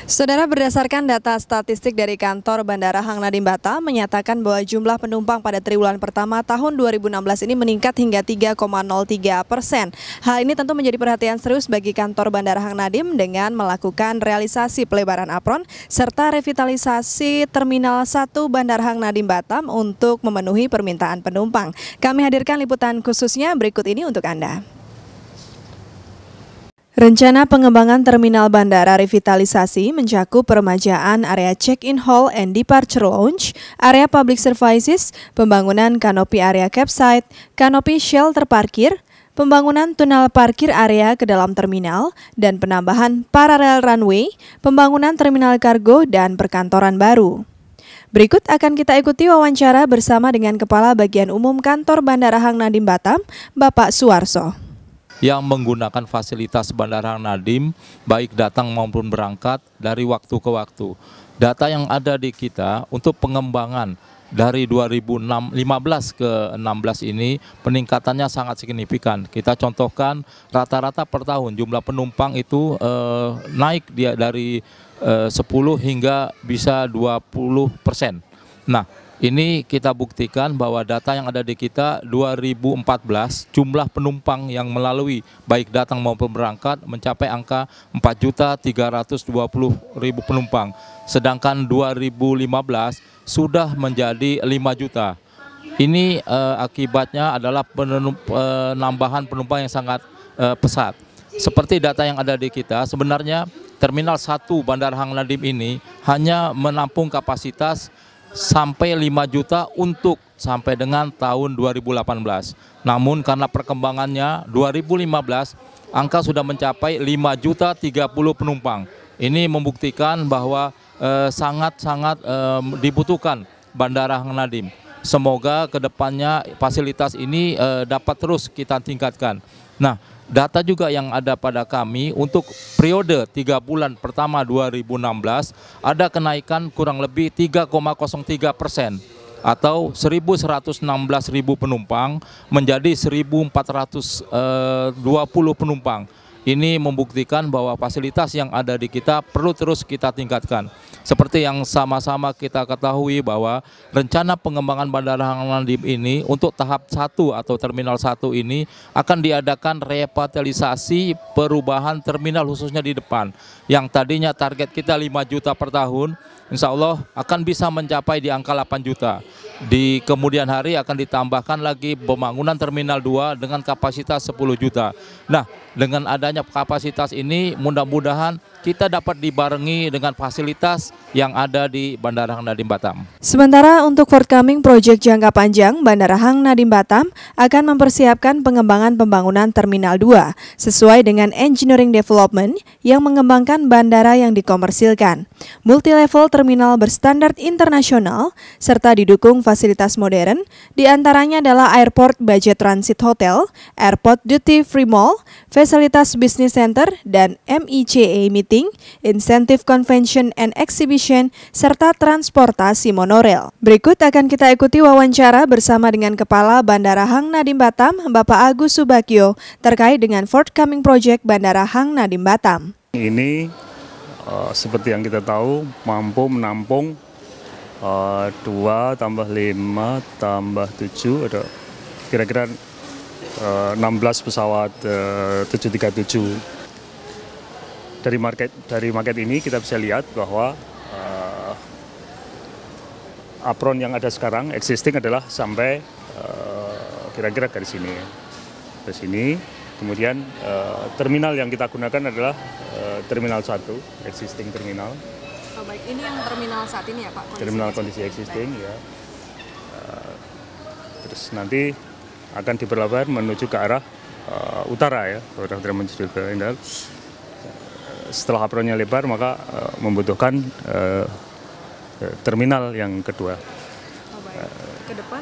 Saudara, berdasarkan data statistik dari kantor Bandara Hang Nadiem Batam menyatakan bahwa jumlah penumpang pada triwulan pertama tahun 2016 ini meningkat hingga 3,03%. Hal ini tentu menjadi perhatian serius bagi kantor Bandara Hang Nadiem dengan melakukan realisasi pelebaran apron serta revitalisasi Terminal 1 Bandara Hang Nadiem Batam untuk memenuhi permintaan penumpang. Kami hadirkan liputan khususnya berikut ini untuk Anda. Rencana pengembangan terminal bandara revitalisasi mencakup peremajaan area check-in hall and departure lounge, area public services, pembangunan kanopi area campsite, kanopi shelter parkir, pembangunan tunnel parkir area ke dalam terminal, dan penambahan paralel runway, pembangunan terminal kargo, dan perkantoran baru. Berikut akan kita ikuti wawancara bersama dengan Kepala Bagian Umum Kantor Bandara Hang Nadiem Batam, Bapak Suarso. Yang menggunakan fasilitas Bandara Hang Nadiem, baik datang maupun berangkat dari waktu ke waktu. Data yang ada di kita untuk pengembangan dari 2015 ke 16 ini peningkatannya sangat signifikan. Kita contohkan rata-rata per tahun jumlah penumpang itu naik dari 10 hingga bisa 20%. Nah, ini kita buktikan bahwa data yang ada di kita 2014 jumlah penumpang yang melalui baik datang maupun berangkat mencapai angka 4.320.000 penumpang. Sedangkan 2015 sudah menjadi 5 juta. Ini akibatnya adalah penambahan penumpang yang sangat pesat. Seperti data yang ada di kita, sebenarnya Terminal 1 Bandara Hang Nadiem ini hanya menampung kapasitas sampai 5 juta untuk sampai dengan tahun 2018. Namun karena perkembangannya 2015 angka sudah mencapai 5.030.000 penumpang. Ini membuktikan bahwa sangat-sangat dibutuhkan Bandara Hang Nadiem. Semoga kedepannya fasilitas ini dapat terus kita tingkatkan. Nah, data juga yang ada pada kami untuk periode 3 bulan pertama 2016 ada kenaikan kurang lebih 3,03% atau 1.116.000 penumpang menjadi 1.420 penumpang. Ini membuktikan bahwa fasilitas yang ada di kita perlu terus kita tingkatkan. Seperti yang sama-sama kita ketahui bahwa rencana pengembangan Bandara Hang Nadiem ini untuk tahap 1 atau Terminal 1 ini akan diadakan revitalisasi perubahan terminal khususnya di depan. Yang tadinya target kita 5 juta per tahun, insya Allah akan bisa mencapai di angka 8 juta. Di kemudian hari akan ditambahkan lagi pembangunan Terminal 2 dengan kapasitas 10 juta. Nah, dengan adanya kapasitas ini mudah-mudahan kita dapat dibarengi dengan fasilitas yang ada di Bandara Hang Nadiem Batam. Sementara untuk forthcoming proyek jangka panjang, Bandara Hang Nadiem Batam akan mempersiapkan pengembangan pembangunan Terminal 2 sesuai dengan engineering development yang mengembangkan bandara yang dikomersilkan, multi-level terminal berstandar internasional, serta didukung fasilitas modern, diantaranya adalah Airport Budget Transit Hotel, Airport Duty Free Mall, fasilitas Business Center, dan MICA Meeting, Incentive Convention and Exhibition, serta transportasi monorail. Berikut akan kita ikuti wawancara bersama dengan Kepala Bandara Hang Nadiem Batam, Bapak Agus Subakyo, terkait dengan forthcoming project Bandara Hang Nadiem Batam. Ini seperti yang kita tahu mampu menampung 2 tambah 5 tambah 7 ada kira-kira 16 pesawat 737. Dari market ini kita bisa lihat bahwa apron yang ada sekarang existing adalah sampai kira-kira dari sini. Ke sini. Kemudian terminal yang kita gunakan adalah Terminal 1, existing terminal. Oh, baik, ini yang terminal saat ini ya Pak? Terminal kondisi existing ya. Terus nanti akan diperlebar menuju ke arah utara ya, menuju ke Indal. Setelah apronnya lebar maka membutuhkan terminal yang kedua. Oh, baik. Ke depan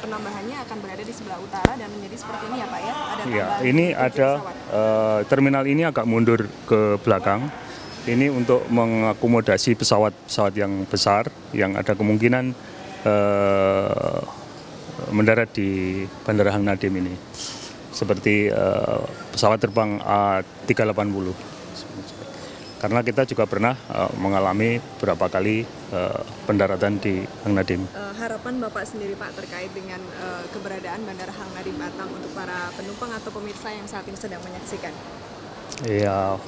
penambahannya akan berada di sebelah utara dan menjadi seperti ini ya Pak ya? Ya, ini ada terminal ini agak mundur ke belakang. Ini untuk mengakomodasi pesawat-pesawat yang besar yang ada kemungkinan mendarat di Bandara Hang Nadiem ini. Seperti pesawat terbang A380. Karena kita juga pernah mengalami beberapa kali pendaratan di Hang Nadiem. Harapan Bapak sendiri Pak terkait dengan keberadaan Bandara Hang Nadiem Batam untuk para penumpang atau pemirsa yang saat ini sedang menyaksikan? Ya,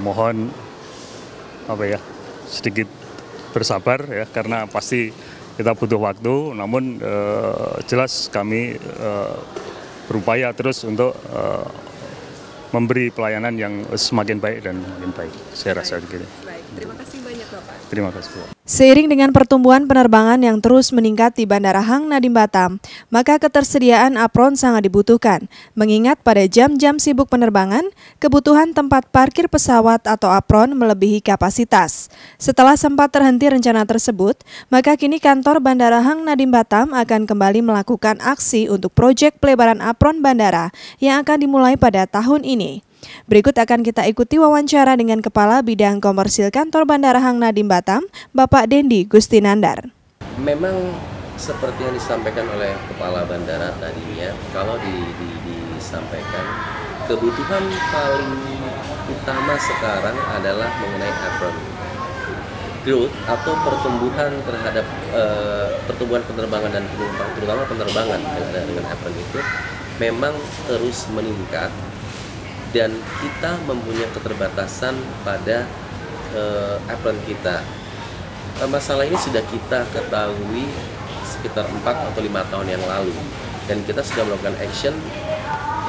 mohon sedikit bersabar ya, karena pasti kita butuh waktu. Namun jelas kami berupaya terus untuk memberi pelayanan yang semakin baik dan makin baik. Saya rasa begitu. Baik, terima kasih banyak Bapak. Terima kasih. Seiring dengan pertumbuhan penerbangan yang terus meningkat di Bandara Hang Nadiem Batam, maka ketersediaan apron sangat dibutuhkan. Mengingat pada jam-jam sibuk penerbangan, kebutuhan tempat parkir pesawat atau apron melebihi kapasitas. Setelah sempat terhenti rencana tersebut, maka kini kantor Bandara Hang Nadiem Batam akan kembali melakukan aksi untuk proyek pelebaran apron bandara yang akan dimulai pada tahun ini. Berikut akan kita ikuti wawancara dengan Kepala Bidang Komersil Kantor Bandara Hang Nadiem Batam, Bapak Dendi Gustinandar. Memang seperti yang disampaikan oleh Kepala Bandara tadinya, kalau disampaikan kebutuhan paling utama sekarang adalah mengenai apron. Growth atau pertumbuhan terhadap pertumbuhan penerbangan dan penumpang, terutama penerbangan dengan apron itu memang terus meningkat. Dan kita mempunyai keterbatasan pada apron kita. Masalah ini sudah kita ketahui sekitar 4 atau 5 tahun yang lalu. Dan kita sudah melakukan action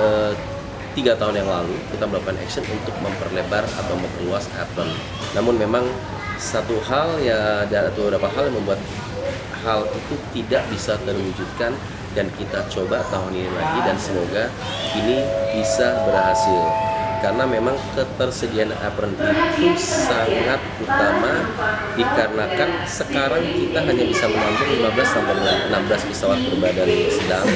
3 tahun yang lalu. Kita melakukan action untuk memperlebar atau memperluas apron. Namun memang satu hal ya, ada beberapa hal yang membuat hal itu tidak bisa terwujudkan. Dan kita coba tahun ini lagi dan semoga ini bisa berhasil, karena memang ketersediaan apron itu sangat utama dikarenakan sekarang kita hanya bisa menampung 15 sampai 16 pesawat berbadan sedang.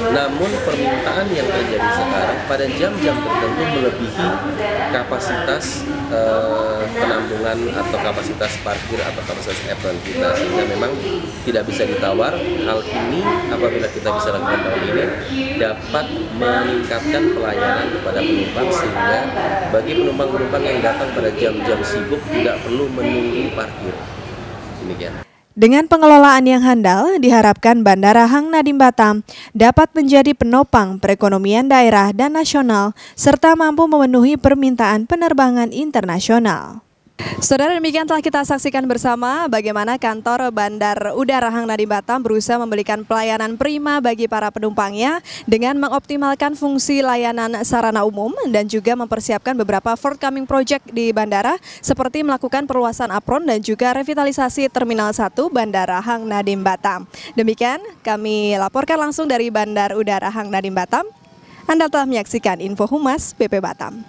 Namun permintaan yang terjadi sekarang pada jam-jam tertentu melebihi kapasitas penampungan atau kapasitas parkir atau kapasitas apron kita, sehingga memang tidak bisa ditawar. Hal ini apabila kita bisa lakukan tahun ini dapat meningkatkan pelayanan kepada penumpang, sehingga bagi penumpang-penumpang yang datang pada jam-jam sibuk tidak perlu menunggu parkir. Demikian. Dengan pengelolaan yang handal, diharapkan Bandara Hang Nadiem Batam dapat menjadi penopang perekonomian daerah dan nasional, serta mampu memenuhi permintaan penerbangan internasional. Saudara, demikian telah kita saksikan bersama bagaimana kantor Bandar Udara Hang Nadiem Batam berusaha memberikan pelayanan prima bagi para penumpangnya dengan mengoptimalkan fungsi layanan sarana umum dan juga mempersiapkan beberapa forthcoming project di bandara seperti melakukan perluasan apron dan juga revitalisasi Terminal 1 Bandara Hang Nadiem Batam. Demikian kami laporkan langsung dari Bandar Udara Hang Nadiem Batam. Anda telah menyaksikan Info Humas BP Batam.